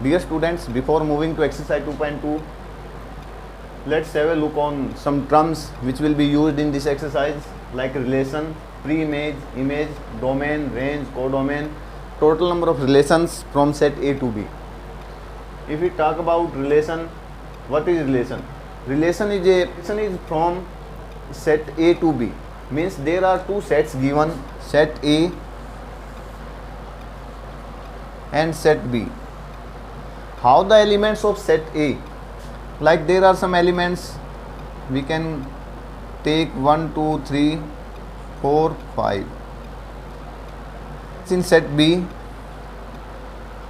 Dear students, before moving to exercise 2.2, let's have a look on some terms which will be used in this exercise, like relation, pre-image, image, domain, range, codomain, total number of relations from set A to B. If we talk about relation, what is relation? Relation is from set A to B. Means there are two sets given, set A and set B. How the elements of set A? Like there are some elements, we can take 1, 2, 3, 4, 5. In set B,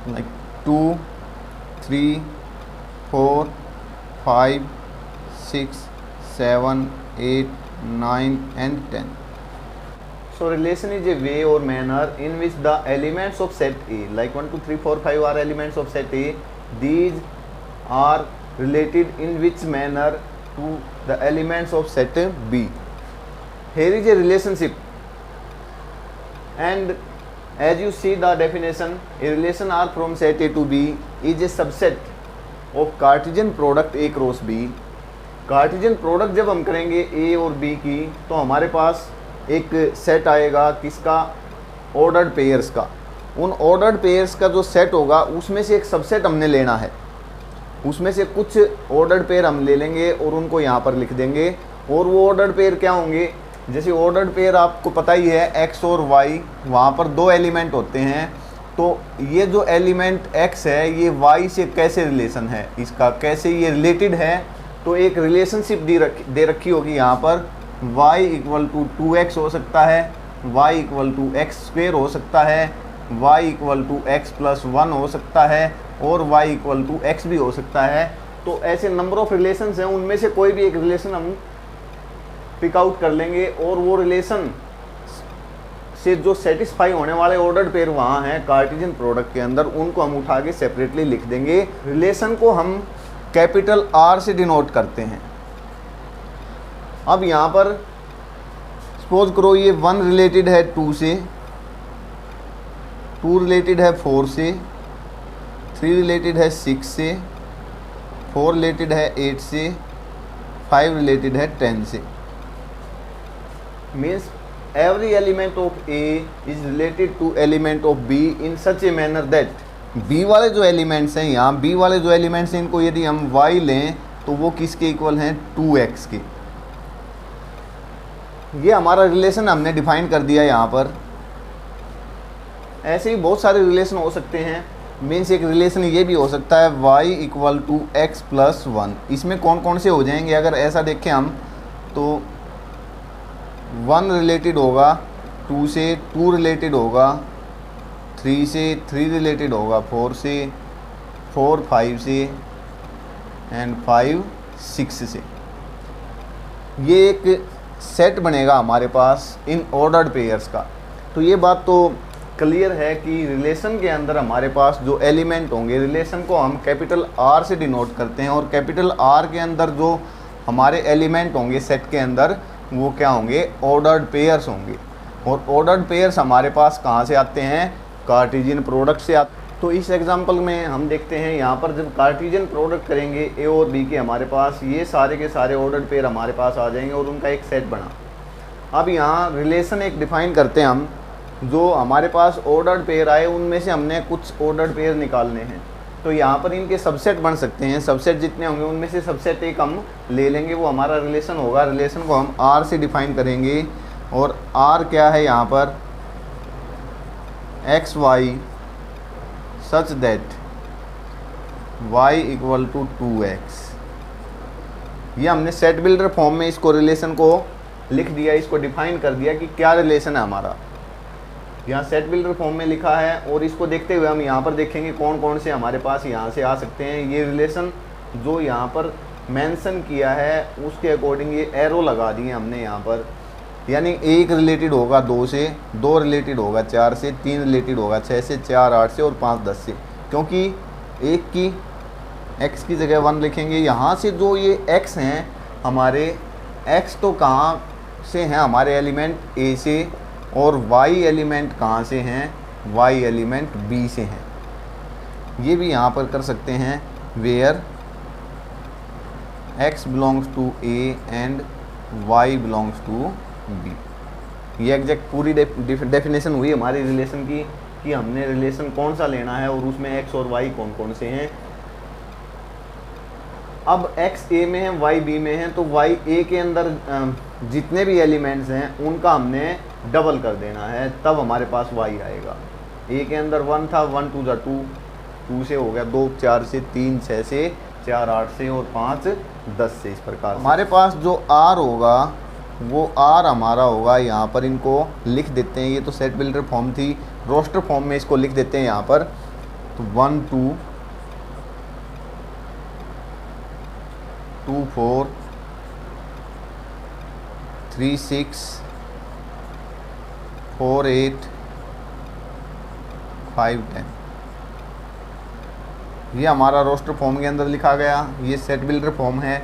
like 2, 3, 4, 5, 6, 7, 8, 9 and 10. So relation is a way or manner in which the elements of set A, like 1, 2, 3, 4, 5 are elements of set A. These are related in which manner to the elements of set B. Here is a relationship, and as you see the definition, a relation R from set A to B is a subset of Cartesian product A cross B. Cartesian product जब हम करेंगे ए और B की, तो हमारे पास एक set आएगा किसका, ऑर्डर्ड पेयर्स का। उन ऑर्डर्ड पेयर्स का जो सेट होगा उसमें से एक सबसेट हमने लेना है, उसमें से कुछ ऑर्डर्ड पेयर हम ले लेंगे और उनको यहाँ पर लिख देंगे। और वो ऑर्डर्ड पेयर क्या होंगे, जैसे ऑर्डर्ड पेयर आपको पता ही है एक्स और वाई, वहाँ पर दो एलिमेंट होते हैं। तो ये जो एलिमेंट एक्स है ये वाई से कैसे रिलेशन है, इसका कैसे ये रिलेटेड है, तो एक रिलेशनशिप दे रखी होगी यहाँ पर। y इक्वल टू 2x हो सकता है, y equal to X square हो सकता है, y equal to X plus 1 हो सकता है, और y इक्वल टू एक्स भी हो सकता है। तो ऐसे नंबर ऑफ रिलेशंस हैं, उनमें से कोई भी एक रिलेशन हम पिक आउट कर लेंगे और वो रिलेशन से जो सेटिस्फाई होने वाले ऑर्डर्ड पेयर वहाँ हैं कार्टेशियन प्रोडक्ट के अंदर, उनको हम उठा के सेपरेटली लिख देंगे। रिलेशन को हम कैपिटल R से डिनोट करते हैं। अब यहाँ पर सपोज करो ये 1 रिलेटेड है 2 से, 2 रिलेटेड है 4 से, 3 रिलेटेड है 6 से, 4 रिलेटेड है 8 से, 5 रिलेटेड है 10 से। Means every element of A is related to element of B in such a manner that B वाले जो एलिमेंट्स हैं यहाँ, B वाले जो एलिमेंट्स हैं इनको यदि हम Y लें तो वो किसके इक्वल हैं, 2x के। ये हमारा रिलेशन हमने डिफाइन कर दिया यहाँ पर। ऐसे ही बहुत सारे रिलेशन हो सकते हैं। मीन्स एक रिलेशन ये भी हो सकता है y equal to X plus 1। इसमें कौन कौन से हो जाएंगे, अगर ऐसा देखें हम तो 1 रिलेटेड होगा 2 से, 2 रिलेटेड होगा 3 से, 3 रिलेटेड होगा 4 से, 4 5 से एंड 5 6 से। ये एक सेट बनेगा हमारे पास इन ऑर्डर्ड पेयर्स का। तो ये बात तो क्लियर है कि रिलेशन के अंदर हमारे पास जो एलिमेंट होंगे, रिलेशन को हम कैपिटल R से डिनोट करते हैं, और कैपिटल R के अंदर जो हमारे एलिमेंट होंगे सेट के अंदर वो क्या होंगे, ऑर्डर्ड पेयर्स होंगे। और ऑर्डर्ड पेयर्स हमारे पास कहाँ से आते हैं, कार्टेशियन प्रोडक्ट से आते। तो इस एग्जांपल में हम देखते हैं यहाँ पर जब कार्टेशियन प्रोडक्ट करेंगे ए और बी के, हमारे पास ये सारे के सारे ऑर्डर्ड पेयर हमारे पास आ जाएंगे और उनका एक सेट बना। अब यहाँ रिलेशन एक डिफाइन करते हैं हम, जो हमारे पास ऑर्डर्ड पेयर आए उनमें से हमने कुछ ऑर्डर्ड पेयर निकालने हैं। तो यहाँ पर इनके सबसेट बन सकते हैं, सबसेट जितने होंगे उनमें से सबसेट एक हम ले लेंगे, वो हमारा रिलेशन होगा। रिलेशन को हम R से डिफाइन करेंगे, और R क्या है यहाँ पर, X Y such that y equal to 2x। ये हमने सेट बिल्डर फॉर्म में इसको रिलेशन को लिख दिया, इसको डिफाइन कर दिया कि क्या रिलेशन है हमारा। यहाँ सेट बिल्डर फॉर्म में लिखा है, और इसको देखते हुए हम यहाँ पर देखेंगे कौन कौन से हमारे पास यहाँ से आ सकते हैं। ये रिलेशन जो यहाँ पर मेंशन किया है उसके अकॉर्डिंग ये एरो लगा दिए हमने यहाँ पर। यानी 1 रिलेटेड होगा 2 से, 2 रिलेटेड होगा 4 से, 3 रिलेटेड होगा 6 से, 4 8 से, और 5 10 से। क्योंकि एक की x की जगह 1 लिखेंगे। यहाँ से जो ये x हैं हमारे, x तो कहाँ से हैं हमारे एलिमेंट A से, और y एलिमेंट कहाँ से हैं, y एलिमेंट B से हैं। ये भी यहाँ पर कर सकते हैं, where x belongs to a and y belongs to b। ये एग्जैक्ट पूरी डेफिनेशन हुई हमारी रिलेशन की, कि हमने रिलेशन कौन सा लेना है और उसमें x और y कौन कौन से हैं। अब x a में है, y b में है, तो y a के अंदर जितने भी एलिमेंट्स हैं उनका हमने डबल कर देना है, तब हमारे पास y आएगा। a के अंदर 1 था, 1 2 जा 2, 2 से हो गया 2, 4 से, 3 6 से, 4 8 से और 5 10 से। इस प्रकार हमारे पास जो r होगा वो r हमारा होगा, यहाँ पर इनको लिख देते हैं। ये तो सेट बिल्डर फॉर्म थी, रोस्टर फॉर्म में इसको लिख देते हैं यहाँ पर। तो 1 2 2 4 3 6 4 8 5 10। ये हमारा रोस्टर फॉर्म के अंदर लिखा गया, ये सेट बिल्डर फॉर्म है।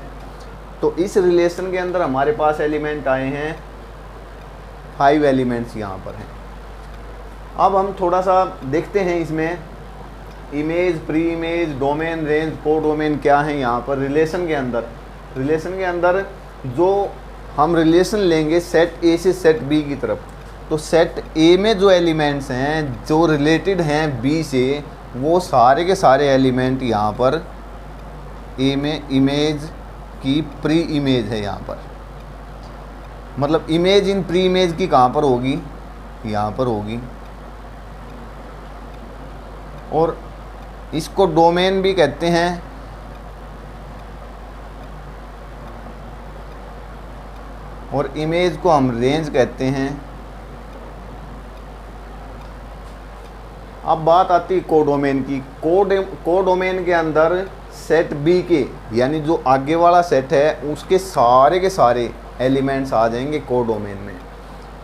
तो इस रिलेशन के अंदर हमारे पास एलिमेंट आए हैं 5 एलिमेंट्स यहाँ पर हैं। अब हम थोड़ा सा देखते हैं इसमें image, pre image, domain, range, को डोमेन क्या है यहाँ पर रिलेशन के अंदर। रिलेशन के अंदर जो हम रिलेशन लेंगे सेट ए से सेट बी की तरफ, तो सेट ए में जो एलिमेंट्स हैं जो रिलेटेड हैं बी से, वो सारे के सारे एलिमेंट यहाँ पर ए में इमेज की प्री इमेज है यहाँ पर। मतलब इमेज इन प्री इमेज की कहाँ पर होगी, यहाँ पर होगी। और इसको डोमेन भी कहते हैं। और इमेज को हम रेंज कहते हैं। अब बात आती है कोडोमेन की। कोडोमेन के अंदर सेट बी के, यानी जो आगे वाला सेट है उसके सारे के सारे एलिमेंट्स आ जाएंगे कोडोमेन में।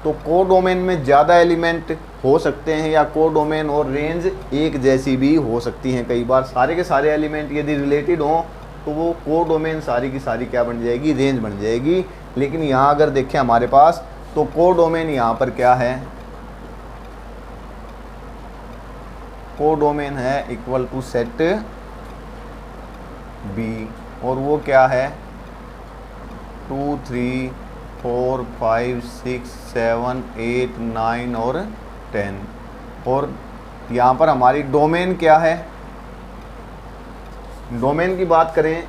तो कोडोमेन में ज़्यादा एलिमेंट हो सकते हैं, या कोडोमेन और रेंज एक जैसी भी हो सकती हैं। कई बार सारे के सारे एलिमेंट यदि रिलेटेड हों तो वो कोडोमेन सारी की सारी क्या बन जाएगी, रेंज बन जाएगी। लेकिन यहाँ अगर देखें हमारे पास, तो कोडोमेन यहाँ पर क्या है, कोडोमेन है इक्वल टू सेट बी, और वो क्या है 2 3 4 5 6 7 8 9 और 10। और यहाँ पर हमारी डोमेन क्या है। डोमेन की बात करें,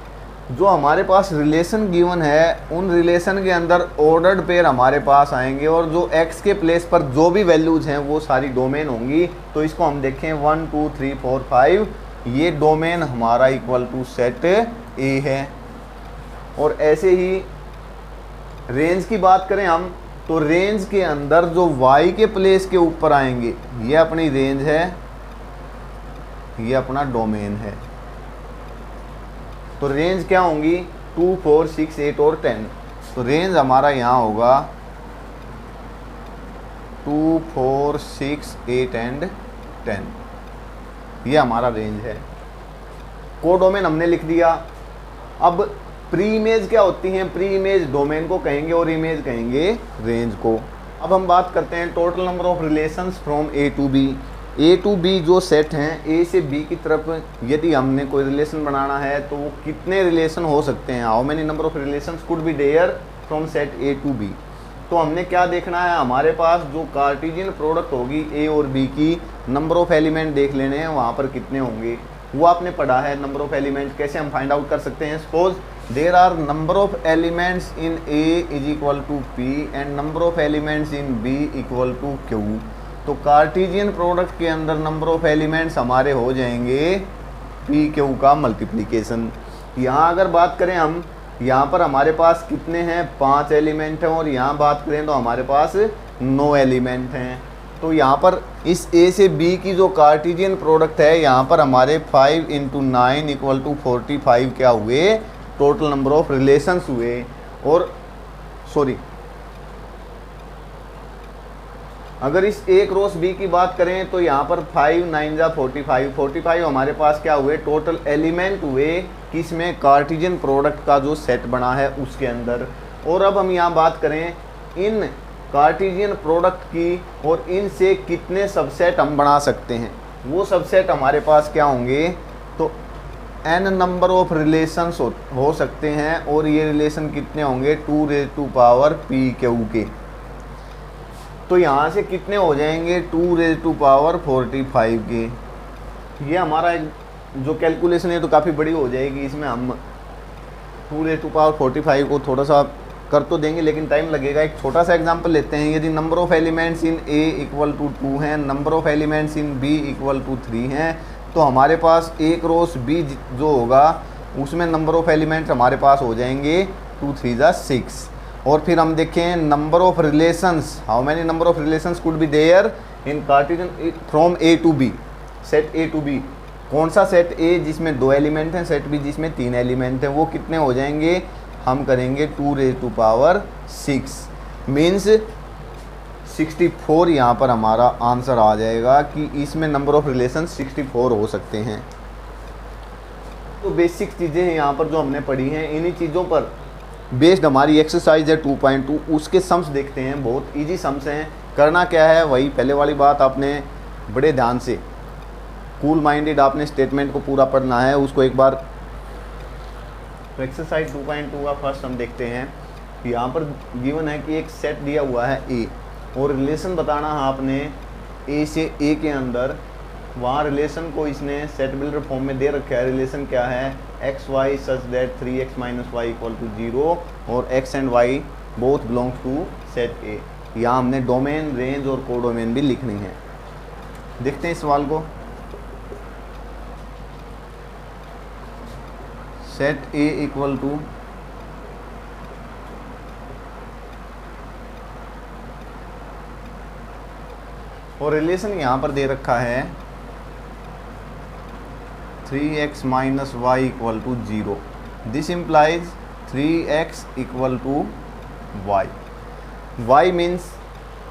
जो हमारे पास रिलेशन गिवन है उन रिलेशन के अंदर ऑर्डर्ड पेयर हमारे पास आएंगे, और जो x के प्लेस पर जो भी वैल्यूज हैं वो सारी डोमेन होंगी। तो इसको हम देखें 1 2 3 4 5, ये डोमेन हमारा इक्वल टू सेट ए है। और ऐसे ही रेंज की बात करें हम, तो रेंज के अंदर जो y के प्लेस के ऊपर आएंगे ये अपनी रेंज है, ये अपना डोमेन है। तो रेंज क्या होंगी 2 4 6 8 और 10। तो रेंज हमारा यहाँ होगा 2 4 6 8 एंड 10, ये हमारा रेंज है। कोडोमेन हमने लिख दिया। अब प्री इमेज क्या होती हैं, प्री इमेज डोमेन को कहेंगे और इमेज कहेंगे रेंज को। अब हम बात करते हैं total number of relations from A to B. A to B जो सेट हैं, ए से बी की तरफ यदि हमने कोई रिलेशन बनाना है तो वो कितने रिलेशन हो सकते हैं, how many number of relations could be there from set A to B. तो हमने क्या देखना है, हमारे पास जो कार्टेशियन प्रोडक्ट होगी ए और बी की, नंबर ऑफ एलिमेंट देख लेने हैं वहाँ पर कितने होंगे, वो आपने पढ़ा है। नंबर ऑफ एलिमेंट कैसे हम फाइंड आउट कर सकते हैं। Suppose there are number of elements in A is equal to P and number of elements in B equal to Q. तो कार्टेशियन प्रोडक्ट के अंदर नंबर ऑफ एलिमेंट्स हमारे हो जाएंगे पी क्यू का मल्टीप्लिकेशन। यहाँ अगर बात करें हम, यहाँ पर हमारे पास कितने हैं, 5 एलिमेंट हैं, और यहाँ बात करें तो हमारे पास 9 एलिमेंट हैं। तो यहाँ पर इस ए से बी की जो कार्टेशियन प्रोडक्ट है, यहाँ पर हमारे 5 × 9 इक्वल टू 45 क्या हुए, टोटल नंबर ऑफ रिलेशंस हुए। और सॉरी, अगर इस ए क्रॉस बी की बात करें तो यहाँ पर 5 9 जा 45, 45 हमारे पास क्या हुए, टोटल एलिमेंट हुए किसमें, कार्टेशियन प्रोडक्ट का जो सेट बना है उसके अंदर। और अब हम यहाँ बात करें इन कार्टेशियन प्रोडक्ट की, और इनसे कितने सबसेट हम बना सकते हैं। वो सबसेट हमारे पास क्या होंगे, तो n नंबर ऑफ रिलेशंस हो सकते हैं, और ये रिलेशन कितने होंगे 2p के। तो यहाँ से कितने हो जाएंगे 245 के। ये हमारा एक जो कैलकुलेशन है तो काफ़ी बड़ी हो जाएगी, इसमें हम 245 को थोड़ा सा कर तो देंगे लेकिन टाइम लगेगा। एक छोटा सा एग्जांपल लेते हैं। यदि number of elements in A equal to 2 हैं, number of elements in B equal to 3 हैं, तो हमारे पास एक रोस B जो होगा उसमें नंबर ऑफ एलिमेंट्स हमारे पास हो जाएंगे 2 3 जा 6। और फिर हम देखें number of relations, how many number of relations could be there in Cartesian from A to B, set A to B। कौन सा सेट A जिसमें 2 एलिमेंट हैं, सेट B जिसमें 3 एलिमेंट हैं, वो कितने हो जाएंगे, हम करेंगे 2⁻6 मीन्स 64। यहाँ पर हमारा आंसर आ जाएगा कि इसमें नंबर ऑफ रिलेशन 64 हो सकते हैं। तो बेसिक चीज़ें हैं यहाँ पर जो हमने पढ़ी हैं, इन्हीं चीज़ों पर बेस्ड हमारी एक्सरसाइज है 2.2। उसके सम्स देखते हैं, बहुत इजी सम्स हैं। करना क्या है, वही पहले वाली बात, आपने बड़े ध्यान से कूल माइंडेड आपने स्टेटमेंट को पूरा पढ़ना है, उसको एक बार। तो एक्सरसाइज 2.2 का फर्स्ट हम देखते हैं। यहाँ पर गिवन है कि एक सेट दिया हुआ है A, और रिलेशन बताना है आपने A से A के अंदर। वहाँ रिलेशन को इसने सेट बिल्डर फॉर्म में दे रखा है। रिलेशन क्या है, X Y such that 3x - y equal to 0 और x and y both belongs to set A। यहाँ हमने डोमेन, रेंज और कोडोमेन भी लिखनी है। देखते हैं इस सवाल को। सेट A इक्वल टू और रिलेशन यहाँ पर दे रखा है 3x - y equal to 0। This implies 3x equal to y। y means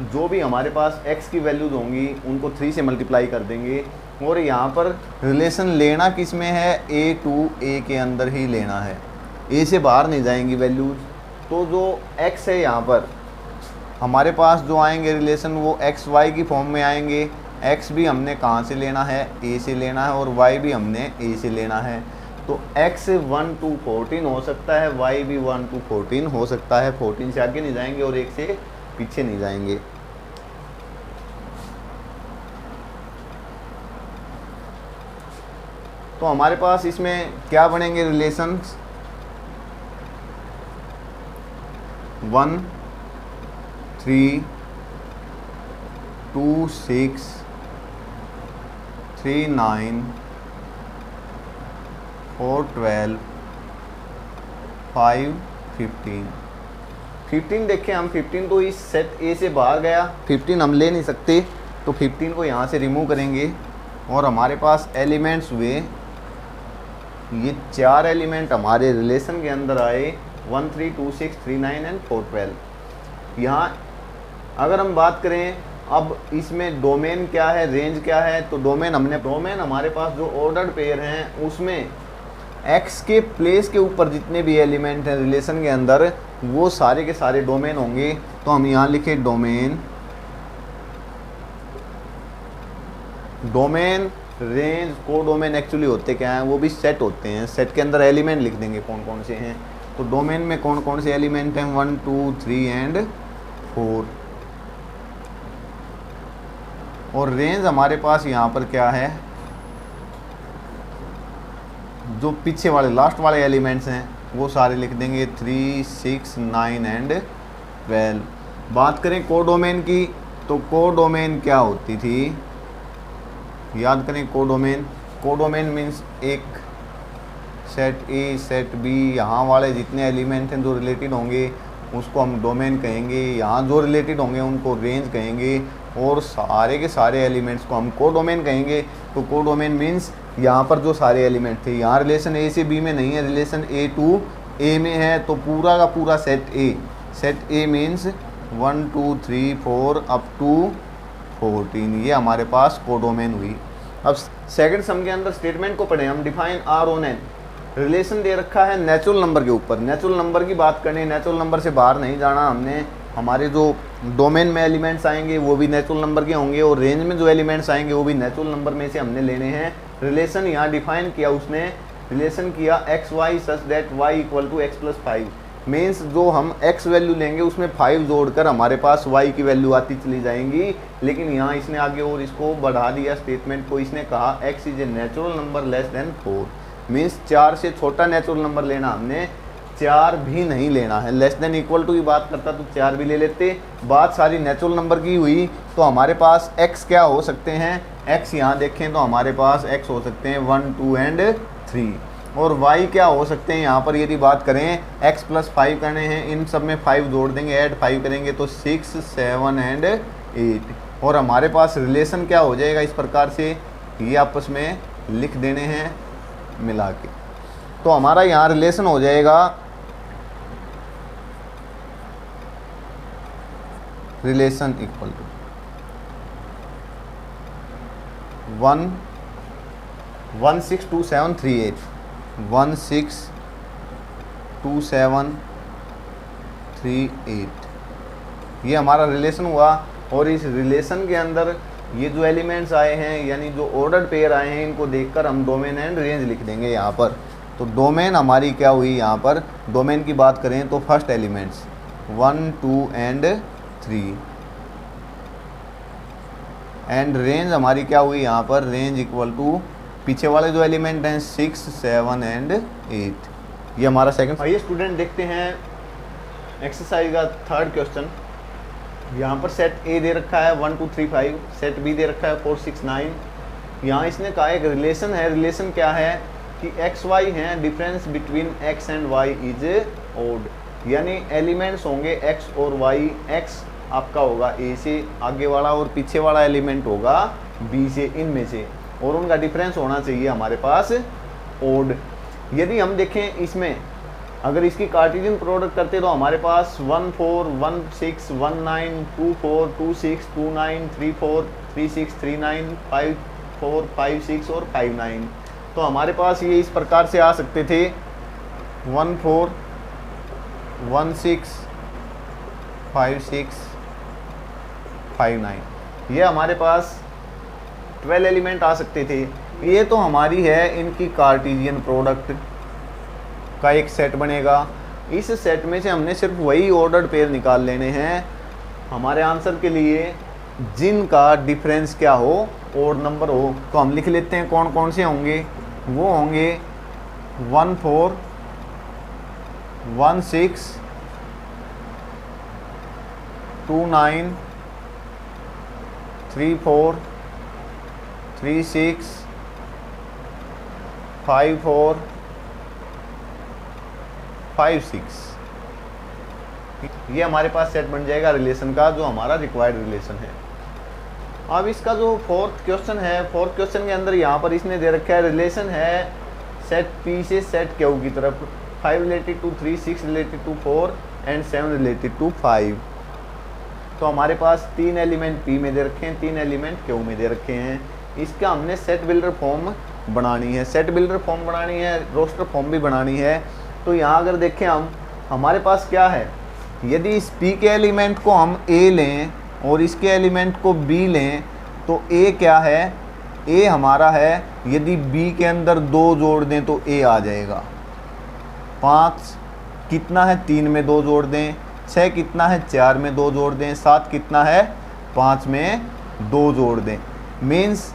जो भी हमारे पास x की वैल्यूज होंगी उनको 3 से मल्टीप्लाई कर देंगे। और यहाँ पर रिलेशन लेना किस में है, A टू A के अंदर ही लेना है, A से बाहर नहीं जाएंगी वैल्यूज। तो जो x है यहाँ पर हमारे पास जो आएंगे रिलेशन वो x y की फॉर्म में आएंगे। x भी हमने कहाँ से लेना है, A से लेना है, और y भी हमने A से लेना है। तो x 1 to 14 हो सकता है, y भी 1 to 14 हो सकता है। 14 से आगे नहीं जाएंगे और 1 से पीछे नहीं जाएंगे। तो हमारे पास इसमें क्या बनेंगे रिलेशंस, 1 3 2 6 3 9 4 12 5 15। 15 देखें हम, 15 तो इस सेट A से बाहर गया, 15 हम ले नहीं सकते, तो 15 को यहाँ से रिमूव करेंगे। और हमारे पास एलिमेंट्स हुए, ये 4 एलिमेंट हमारे रिलेशन के अंदर आए, 1 3 2 6 3 9 एंड 4 12। यहाँ अगर हम बात करें अब इसमें डोमेन क्या है, रेंज क्या है, तो डोमेन हमारे पास जो ऑर्डर्ड पेयर हैं उसमें x के प्लेस के ऊपर जितने भी एलिमेंट हैं रिलेशन के अंदर वो सारे के सारे डोमेन होंगे। तो हम यहाँ लिखे domain, domain range codomain actually होते क्या हैं, वो भी सेट होते हैं। सेट के अंदर एलिमेंट लिख देंगे कौन कौन से हैं। तो डोमेन में कौन कौन से एलिमेंट हैं, 1 2 3 एंड 4। और रेंज हमारे पास यहाँ पर क्या है, जो पीछे वाले लास्ट वाले एलिमेंट्स हैं वो सारे लिख देंगे 3 6 9 एंड 12। बात करें कोडोमेन की, तो कोडोमेन क्या होती थी, याद करें कोडोमेन। कोडोमेन मीन्स एक सेट A सेट B, यहाँ वाले जितने एलिमेंट हैं जो रिलेटेड होंगे उसको हम डोमेन कहेंगे, यहाँ जो रिलेटेड होंगे उनको रेंज कहेंगे, और सारे के सारे एलिमेंट्स को हम कोडोमेन कहेंगे। तो कोडोमेन मीन्स यहाँ पर जो सारे एलिमेंट थे, यहाँ रिलेशन A से B में नहीं है, रिलेशन A टू A में है, तो पूरा का पूरा set A means 1 2 3 4 up to 14, ये हमारे पास कोडोमेन हुई। अब सेकंड सम के अंदर स्टेटमेंट को पढ़ें हम। Define R on N, relation दे रखा है नेचुरल नंबर के ऊपर। नेचुरल नंबर की बात करनी, नेचुरल नंबर से बाहर नहीं जाना हमने। हमारे जो डोमेन में एलिमेंट्स आएंगे वो भी नेचुरल नंबर के होंगे, और रेंज में जो एलिमेंट्स आएंगे वो भी नेचुरल नंबर में से हमने लेने हैं। रिलेशन यहाँ डिफाइन किया उसने, रिलेशन किया X Y such that Y equal to X plus 5। Means जो हम x वैल्यू लेंगे उसमें 5 जोड़कर हमारे पास y की वैल्यू आती चली जाएंगी। लेकिन यहाँ इसने आगे और इसको बढ़ा दिया स्टेटमेंट को, इसने कहा x is a natural number less than 4। Means 4 से छोटा नेचुरल नंबर लेना, हमने 4 भी नहीं लेना है। लेस देन इक्वल टू की बात करता तो 4 भी ले लेते। बात सारी नेचुरल नंबर की हुई, तो हमारे पास x क्या हो सकते हैं, x यहाँ देखें तो हमारे पास x हो सकते हैं 1, 2 एंड 3, और y क्या हो सकते हैं यहाँ पर यदि बात करें x प्लस 5 करने हैं, इन सब में 5 जोड़ देंगे, ऐड 5 करेंगे तो 6, 7 एंड 8। और हमारे पास रिलेशन क्या हो जाएगा इस प्रकार से, ये आपस में लिख देने हैं मिला के। तो हमारा यहाँ रिलेशन हो जाएगा रिलेशन इक्वल टू 1 1 6 2 7 3 8 1 6 2 7 3 8, ये हमारा रिलेशन हुआ। और इस रिलेशन के अंदर ये जो एलिमेंट्स आए हैं यानी जो ऑर्डर्ड पेयर आए हैं, इनको देखकर हम डोमेन एंड रेंज लिख देंगे यहाँ पर। तो डोमेन हमारी क्या हुई यहाँ पर, डोमेन की बात करें तो first elements 1, 2 and 3, and range हमारी क्या हुई यहाँ पर, रेंज इक्वल टू पीछे वाले जो एलिमेंट हैं 6, 7 एंड 8। ये हमारा सेकंड। आइए स्टूडेंट देखते हैं एक्सरसाइज का थर्ड क्वेश्चन। यहाँ पर सेट ए दे रखा है 1 2 3 5, सेट बी दे रखा है 4 6 9। यहाँ इसने कहा एक रिलेशन है, रिलेशन क्या है कि एक्स वाई हैं, difference between X and Y is odd, यानी एलिमेंट्स होंगे एक्स और वाई। एक्स आपका होगा ए से आगे वाला और पीछे वाला एलिमेंट होगा बी से, इनमें से, और उनका डिफरेंस होना चाहिए हमारे पास ओड। यदि हम देखें इसमें अगर इसकी कार्टेशियन प्रोडक्ट करते तो हमारे पास 1 4 1 6 1 9 2 4 2 6 2 9 3 4 3 6 3 9 5 4 5 6 और 5 9। तो हमारे पास ये इस प्रकार से आ सकते थे 1 4 1 6 5 6 5 9, ये हमारे पास 12 एलिमेंट आ सकते थे। ये तो हमारी है इनकी कार्टेशियन प्रोडक्ट का एक सेट बनेगा। इस सेट में से हमने सिर्फ वही ऑर्डर्ड पेयर निकाल लेने हैं हमारे आंसर के लिए जिनका डिफरेंस क्या हो, ऑड नंबर हो। तो हम लिख लेते हैं कौन कौन से होंगे, वो होंगे 1 4 1 6 2 9 3 4 3 6 5 4 5 6। ये हमारे पास सेट बन जाएगा रिलेशन का, जो हमारा रिक्वायर्ड रिलेशन है। अब इसका जो फोर्थ क्वेश्चन है, फोर्थ क्वेश्चन के अंदर यहाँ पर इसने दे रखा है रिलेशन है सेट पी से सेट क्यू की तरफ, 5 related to 3, 6 related to 4 and 7 related to 5। तो हमारे पास 3 एलिमेंट पी में दे रखे हैं, 3 एलिमेंट क्यू में दे रखे हैं। इसका हमने सेट बिल्डर फॉर्म बनानी है, सेट बिल्डर फॉर्म बनानी है, रोस्टर फॉर्म भी बनानी है। तो यहाँ अगर देखें हम, हमारे पास क्या है, यदि इस P के एलिमेंट को हम A लें और इसके एलिमेंट को B लें तो A क्या है, A हमारा है, यदि B के अंदर 2 जोड़ दें तो A आ जाएगा। 5 कितना है, 3 में 2 जोड़ दें, 6 कितना है, 4 में 2 जोड़ दें, 7 कितना है, 5 में 2 जोड़ दें। Means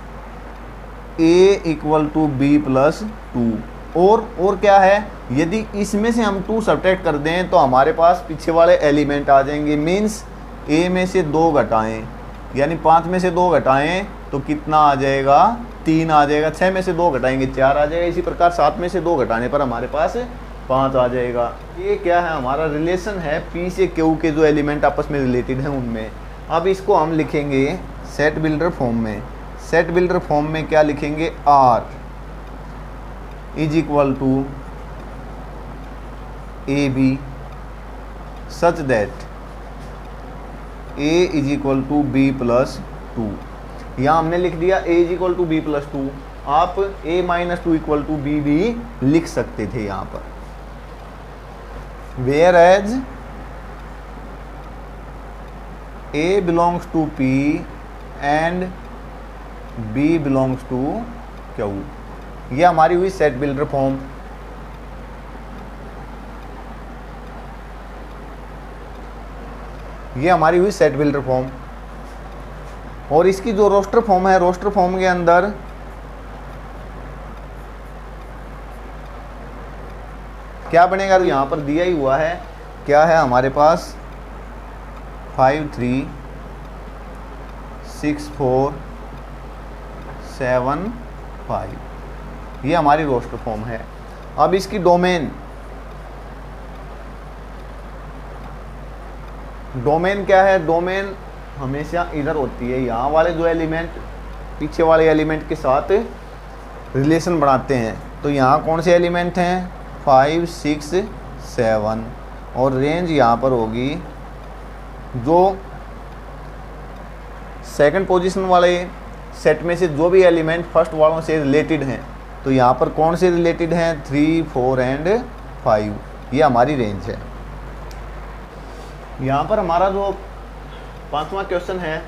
A equal to B plus 2। और क्या है, यदि इसमें से हम 2 सब्ट्रैक्ट कर दें तो हमारे पास पीछे वाले एलिमेंट आ जाएंगे। मीन्स A में से 2 घटाएं, यानी 5 में से 2 घटाएं तो कितना आ जाएगा, 3 आ जाएगा। 6 में से 2 घटाएंगे 4 आ जाएगा। इसी प्रकार 7 में से 2 घटाने पर हमारे पास 5 आ जाएगा। ये क्या है, हमारा रिलेशन है P से Q के जो एलिमेंट आपस में रिलेटेड हैं उनमें। अब इसको हम लिखेंगे सेट बिल्डर फॉर्म में। सेट बिल्डर फॉर्म में क्या लिखेंगे, R is equal to AB such that A is equal to B plus 2। यहाँ हमने लिख दिया A is equal to B plus 2। आप A minus 2 equal to B भी लिख सकते थे यहाँ पर। Where as A belongs to P and B belongs to Q, ये हमारी हुई सेट बिल्डर फॉर्म। ये हमारी हुई सेट बिल्डर फॉर्म। और इसकी जो रोस्टर फॉर्म है, रोस्टर फॉर्म के अंदर क्या बनेगा, तो यहाँ पर दिया ही हुआ है, क्या है हमारे पास 5 3 6 4 7 5, ये हमारी रोस्टर फॉर्म है। अब इसकी डोमेन, डोमेन क्या है, डोमेन हमेशा इधर होती है, यहाँ वाले जो एलिमेंट पीछे वाले एलिमेंट के साथ रिलेशन बनाते हैं। तो यहाँ कौन से एलिमेंट हैं, 5 6 7, और रेंज यहाँ पर होगी जो सेकंड पोजीशन वाले सेट में से जो भी एलिमेंट फर्स्ट वालों से रिलेटेड हैं। तो यहाँ पर कौन से रिलेटेड हैं, 3 4 एंड 5, ये हमारी रेंज है। यहाँ पर हमारा जो 5वां क्वेश्चन है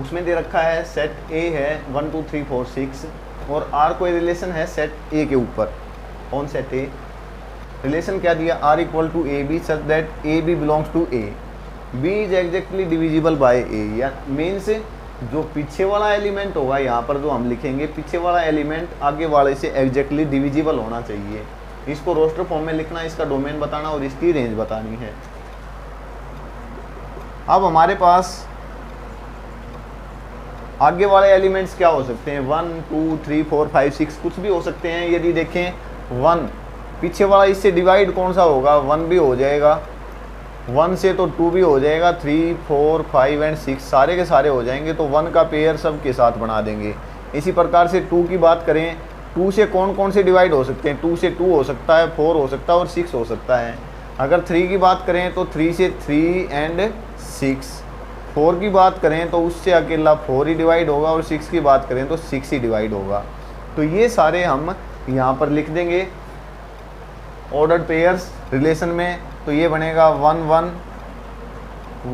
उसमें दे रखा है सेट ए है 1 2 3 4 6 और आर कोई रिलेशन है सेट ए के ऊपर। ऑन सेट ए रिलेशन क्या दिया, R equal to A B such that A B belongs to A, B is exactly divisible by A, या मीन्स जो पीछे वाला एलिमेंट होगा यहाँ पर जो हम लिखेंगे, पीछे वाला एलिमेंट आगे वाले से एग्जैक्टली डिविजिबल होना चाहिए। इसको रोस्टर फॉर्म में लिखना, इसका डोमेन बताना और इसकी रेंज बतानी है। अब हमारे पास आगे वाले एलिमेंट्स क्या हो सकते हैं, 1 2 3 4 5 6 कुछ भी हो सकते हैं। यदि देखें 1 पीछे वाला इससे डिवाइड कौन सा होगा, 1 भी हो जाएगा, 1 से तो 2 भी हो जाएगा, 3 4 5 एंड 6 सारे के सारे हो जाएंगे। तो 1 का पेयर सब के साथ बना देंगे। इसी प्रकार से 2 की बात करें, 2 से कौन कौन से डिवाइड हो सकते हैं, 2 से 2 हो सकता है, 4 हो सकता है और 6 हो सकता है। अगर 3 की बात करें तो 3 से 3 एंड 6, 4 की बात करें तो उससे अकेला 4 ही डिवाइड होगा और 6 की बात करें तो 6 ही डिवाइड होगा। तो ये सारे हम यहाँ पर लिख देंगे ऑर्डर्ड पेयर्स रिलेशन में। तो ये बनेगा 1 1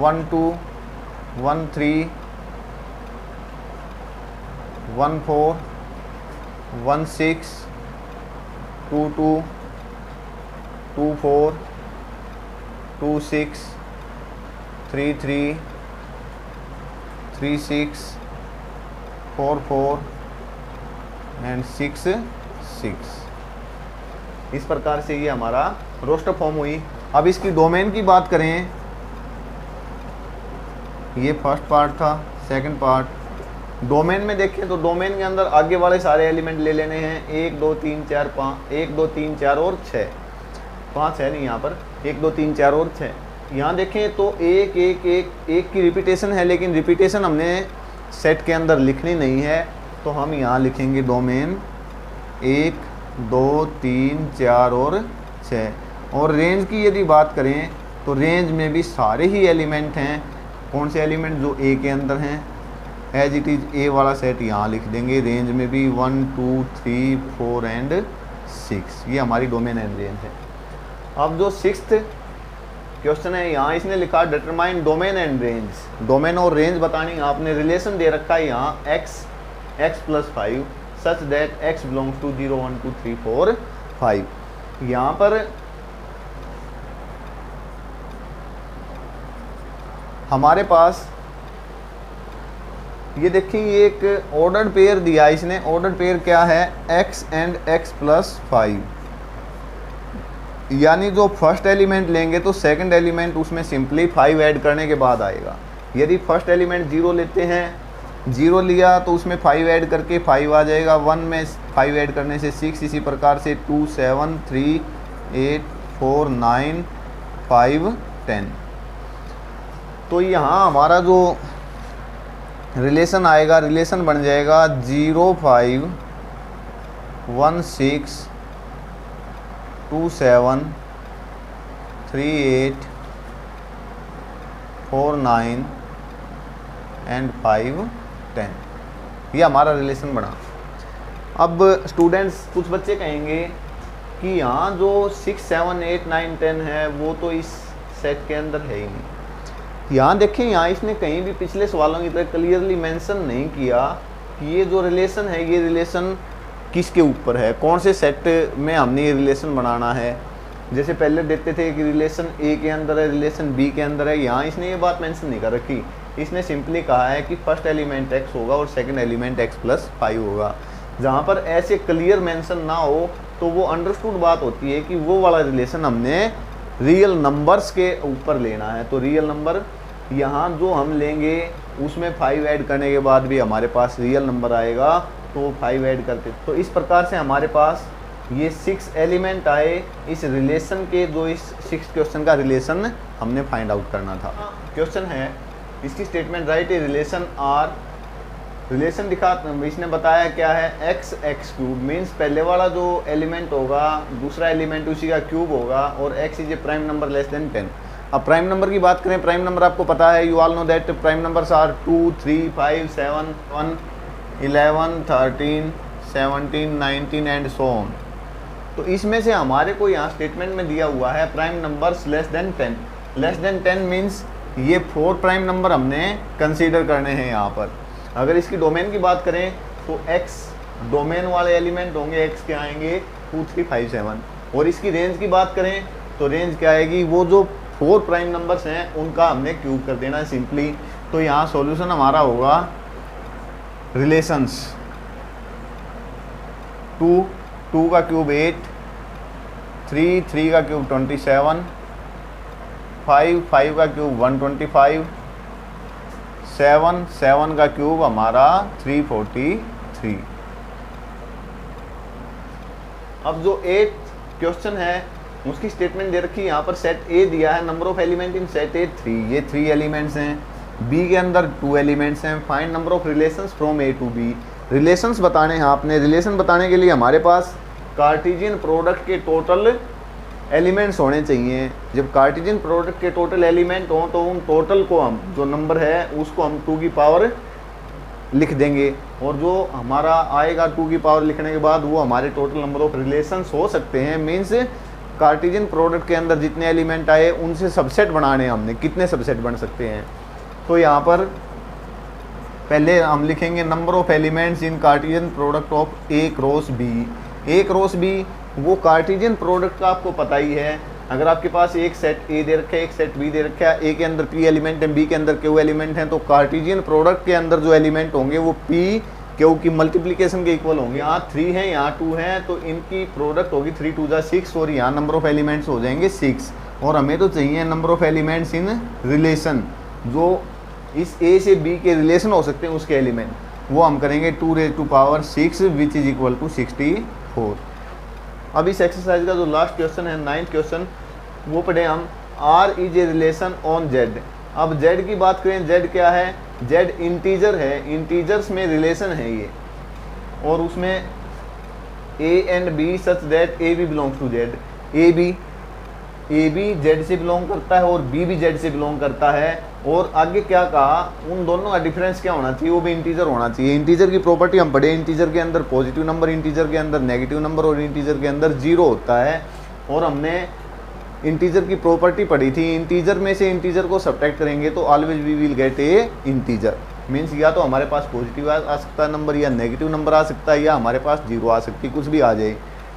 1 2 1 3 1 4 1 6 2 2 2 4 2 6 3 3 3 6 4 4 एंड 6 6। इस प्रकार से ये हमारा रोस्टर फॉर्म हुई। अब इसकी डोमेन की बात करें, ये फर्स्ट पार्ट था। सेकंड पार्ट डोमेन में देखें तो डोमेन के अंदर आगे वाले सारे एलिमेंट ले लेने हैं, 1 2 3 4 5, 1 2 3 4 और 6, 5 है नहीं यहाँ पर, 1 2 3 4 और 6। यहाँ देखें तो 1 1 1 1 की रिपीटेशन है, लेकिन रिपीटेशन हमने सेट के अंदर लिखनी नहीं है। तो हम यहाँ लिखेंगे डोमेन 1 2 3 4 और 6। और रेंज की यदि बात करें तो रेंज में भी सारे ही एलिमेंट हैं। कौन से एलिमेंट, जो ए के अंदर हैं, एज इट इज़ ए वाला सेट यहाँ लिख देंगे। रेंज में भी 1 2 3 4 एंड 6, ये हमारी डोमेन एंड रेंज है। अब जो 6th क्वेश्चन है, यहाँ इसने लिखा determine domain and range. Domain और रेंज बतानी, आपने रिलेशन दे रखा है यहाँ x + 5 such that x belongs to 0 1 2 3 4 5। यहाँ पर हमारे पास ये देखिए एक ऑर्डर्ड पेयर दिया है इसने। ऑर्डर्ड पेयर क्या है, x एंड x + 5, यानी जो फर्स्ट एलिमेंट लेंगे तो सेकंड एलिमेंट उसमें सिंपली 5 ऐड करने के बाद आएगा। यदि फर्स्ट एलिमेंट 0 लेते हैं, 0 लिया तो उसमें 5 ऐड करके 5 आ जाएगा, 1 में 5 ऐड करने से 6, इसी प्रकार से 2 7 3 8 4 9 5 10। तो यहाँ हमारा जो रिलेशन आएगा, रिलेशन बन जाएगा 0 5 1 6 2 7 3 8 4 9 एंड 5 10, ये हमारा रिलेशन बना। अब स्टूडेंट्स, कुछ बच्चे कहेंगे कि यहाँ जो 6 7 8 9 10 है वो तो इस सेट के अंदर है ही नहीं। यहाँ देखें, यहाँ इसने कहीं भी पिछले सवालों की तरह क्लियरली मेंशन नहीं किया कि ये जो रिलेशन है ये रिलेशन किसके ऊपर है, कौन से सेट में हमने ये रिलेशन बनाना है। जैसे पहले देते थे कि रिलेशन ए के अंदर है, रिलेशन बी के अंदर है, यहाँ इसने ये बात मेंशन नहीं कर रखी। इसने सिंपली कहा है कि फर्स्ट एलिमेंट x होगा और सेकंड एलिमेंट x+5 होगा। जहाँ पर ऐसे क्लियर मेंशन ना हो तो वो अंडरस्टूड बात होती है कि वो वाला रिलेशन हमने रियल नंबर्स के ऊपर लेना है। तो रियल नंबर यहाँ जो हम लेंगे उसमें 5 ऐड करने के बाद भी हमारे पास रियल नंबर आएगा, तो 5 ऐड करते। तो इस प्रकार से हमारे पास ये 6 एलिमेंट आए इस रिलेशन के, जो इस 6 क्वेश्चन का रिलेशन हमने फाइंड आउट करना था। क्वेश्चन है, इसकी statement write a relation R, relation दिखा, इसने बताया क्या है, x³ मीन्स पहले वाला जो एलिमेंट होगा दूसरा एलिमेंट उसी का क्यूब होगा, और x is a prime number less than 10। अब प्राइम नंबर की बात करें, प्राइम नंबर आपको पता है, you all know that prime numbers are 2, 3, 5, 7, 1, 11, 13, 17, 19 and so on. तो इसमें से हमारे को यहाँ स्टेटमेंट में दिया हुआ है prime numbers less than 10। Less than 10 means ये 4 प्राइम नंबर हमने कंसीडर करने हैं यहाँ पर। अगर इसकी डोमेन की बात करें तो x डोमेन वाले एलिमेंट होंगे, x के आएंगे 2, 3, 5, 7। और इसकी रेंज की बात करें तो रेंज क्या आएगी, वो जो 4 प्राइम नंबर्स हैं उनका हमने क्यूब कर देना है सिंपली। तो यहाँ सॉल्यूशन हमारा होगा रिलेशंस 2 का क्यूब 8, 3 का क्यूब 27, 5 का क्यूब 125, 7 का क्यूब हमारा 343। अब जो 8 क्वेश्चन है उसकी स्टेटमेंट दे रखी है, यहाँ पर सेट ए दिया है, number of element in set ए 3, ये 3 एलिमेंट्स हैं, बी के अंदर 2 एलिमेंट्स हैं, find number of relations from A to B. Relations बताने हैं आपने, रिलेशन बताने के लिए हमारे पास कार्टेशियन प्रोडक्ट के टोटल एलिमेंट्स होने चाहिए। जब कार्टेशियन प्रोडक्ट के टोटल एलिमेंट हों तो उन टोटल को हम, जो नंबर है उसको हम 2 की पावर लिख देंगे, और जो हमारा आएगा 2 की पावर लिखने के बाद वो हमारे टोटल नंबर ऑफ रिलेशंस हो सकते हैं। मीन्स कार्टेशियन प्रोडक्ट के अंदर जितने एलिमेंट आए उनसे सबसेट बनाने हमने, कितने सबसेट बन सकते हैं। तो यहाँ पर पहले हम लिखेंगे number of elements in Cartesian product of A cross B. A cross B वो कार्टेशियन प्रोडक्ट का आपको पता ही है। अगर आपके पास एक सेट ए दे रखा है, एक सेट बी दे रखा है, ए के अंदर पी एलिमेंट है, बी के अंदर क्यू एलिमेंट हैं, तो कार्टेशियन प्रोडक्ट के अंदर जो एलिमेंट होंगे वो पी क्यू की मल्टीप्लिकेशन के इक्वल होंगे। यहाँ 3 है, यहाँ 2 है, तो इनकी प्रोडक्ट होगी 3 2 6, और यहाँ नंबर ऑफ एलिमेंट्स हो जाएंगे 6। और हमें तो चाहिए number of elements in relation, जो इस ए से बी के रिलेशन हो सकते हैं उसके एलिमेंट, वो हम करेंगे 2⁶ विच इज इक्वल टू 64। अब इस एक्सरसाइज का जो लास्ट क्वेश्चन है 9th क्वेश्चन, वो पढ़े हम, R is a relation on Z। अब Z की बात करें, Z क्या है, Z इंटीजर है, इंटीजर्स में रिलेशन है ये, और उसमें A and B such that A भी बिलोंग्स टू Z। A भी Z से बिलोंग करता है और B भी Z से बिलोंग करता है। और आगे क्या कहा, उन दोनों का डिफरेंस क्या होना चाहिए, वो भी इंटीजर होना चाहिए। इंटीजर की प्रॉपर्टी हम पढ़े, इंटीजर के अंदर पॉजिटिव नंबर, इंटीजर के अंदर नेगेटिव नंबर, और इंटीजर के अंदर 0 होता है। और हमने इंटीजर की प्रॉपर्टी पढ़ी थी, इंटीजर में से इंटीजर को सब्ट्रैक्ट करेंगे तो always we will get a integer. Means या तो हमारे पास पॉजिटिव आ सकता है नंबर, या नेगेटिव नंबर आ सकता है, या हमारे पास 0 आ सकती है, कुछ भी आ जाए।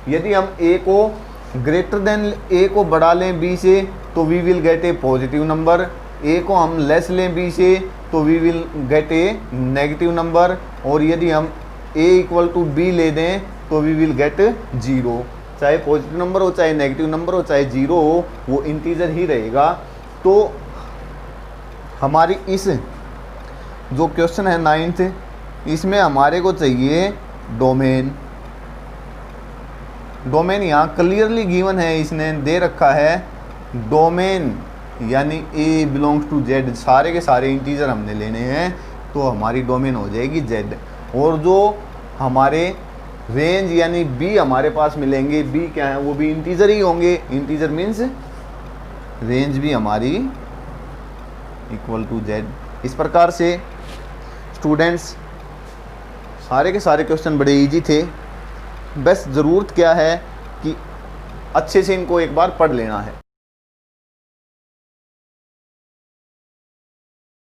यदि हम ए को ग्रेटर देन ए को बढ़ा लें बी से तो we will get a positive number, A को हम लेस लें बी से तो we will get a negative number, और यदि हम ए इक्वल टू बी ले दें तो वी विल गेट 0। चाहे पॉजिटिव नंबर हो, चाहे नेगेटिव नंबर हो, चाहे 0 हो, वो इंटीजर ही रहेगा। तो हमारी इस जो क्वेश्चन है 9th, इसमें हमारे को चाहिए डोमेन। डोमेन यहाँ क्लियरली गिवन है, इसने दे रखा है डोमेन, यानी A बिलोंग्स टू Z, सारे के सारे इंटीजर हमने लेने हैं, तो हमारी डोमेन हो जाएगी Z। और जो हमारे रेंज यानी B हमारे पास मिलेंगे, B क्या है, वो भी इंटीजर ही होंगे। इंटीजर मीन्स रेंज भी हमारी इक्वल टू Z। इस प्रकार से स्टूडेंट्स सारे के सारे क्वेश्चन बड़े इजी थे, बस ज़रूरत क्या है कि अच्छे से इनको एक बार पढ़ लेना है।